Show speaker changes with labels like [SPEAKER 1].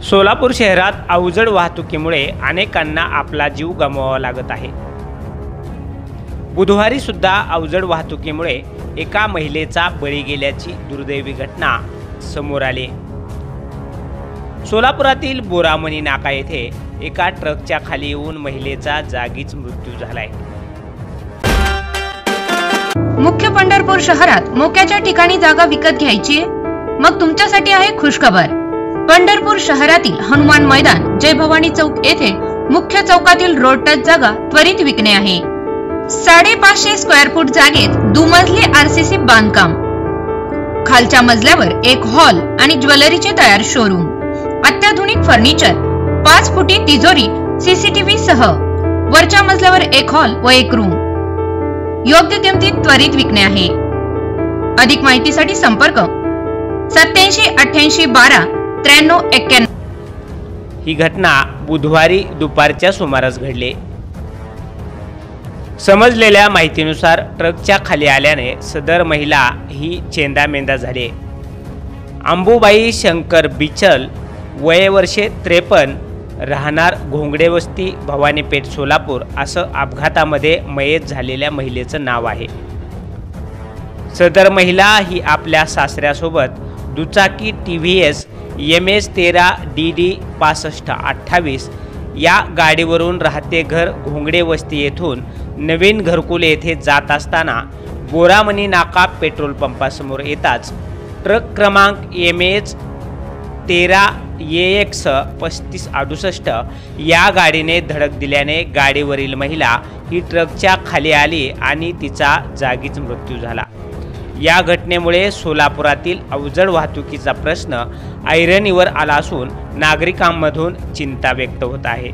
[SPEAKER 1] सोलापूर शहरात अवजड वाहतुकीमुळे अनेकांना आपला जीव गमवावा लागत आहे। बुधवारी सुद्धा अवजड वाहतुकीमुळे एका महिलेचा बळी गेल्याची दुर्दैवी घटना समोर आली। सोलापुरातील बोरामणी नाका येथे एका ट्रकच्या खाली येऊन महिलेचा जागीच मृत्यू झालाय।
[SPEAKER 2] मुख्य पंढरपूर शहरात मोक्याच्या ठिकाणी जागा विकत घ्यायची मग तुमच्यासाठी आहे खुशखबर। पंढरपूर शहरातील हनुमान मैदान जय भवानी चौक येथे मुख्य चौकातील रोड टच जागा त्वरित विकणे आहे। 550 स्क्वेअर फूट जागेत दुमजली आरसीसी बांधकाम, खालच्या मजल्यावर एक हॉल आणि ज्वेलरीचे तयार शोरूम, अत्याधुनिक फर्निचर, 5 फुटी तिजोरी सीसीटीव्ही सह, वरच्या मजल्यावर एक हॉल व एक रूम, योग्य किमतीत त्वरित विकणे आहे। अधिक माहितीसाठी संपर्क 87 88 12 93 91।
[SPEAKER 1] ही घटना बुधवारी दुपारच्या सुमारास घडली। समजलेल्या माहितीनुसार ट्रकच्या खाली आल्याने सदर महिला ही चेंदामेंदा झाली। अंबुबाई शंकर बिचल, वय वर्षे 53, राहणार घोंगडे वस्ती, भवानीपेठ, सोलापूर असं अपघातामध्ये मयत झालेल्या महिलेचं नाव आहे। सदर महिला ही आपल्या सासऱ्यासोबत दुचाकी TVS MS 13 DD 6528 या गाडीवरून राहते घर घोंगडे वस्ती येथून नवीन घरकुल येथे जात असताना बोरामणी नाका पेट्रोल पंपासमोर येताच ट्रक क्रमांक MS 13 AX 3568 या गाडीने धडक दिल्याने गाडीवरील महिला ही ट्रकच्या खाली आली आणि तिचा जागीच मृत्यू झाला। या घटनेमुळे सोलापुरातील अवजड वाहतुकीचा प्रश्न ऐरणीवर आला असून नागरिकांमधून चिंता व्यक्त होत आहे।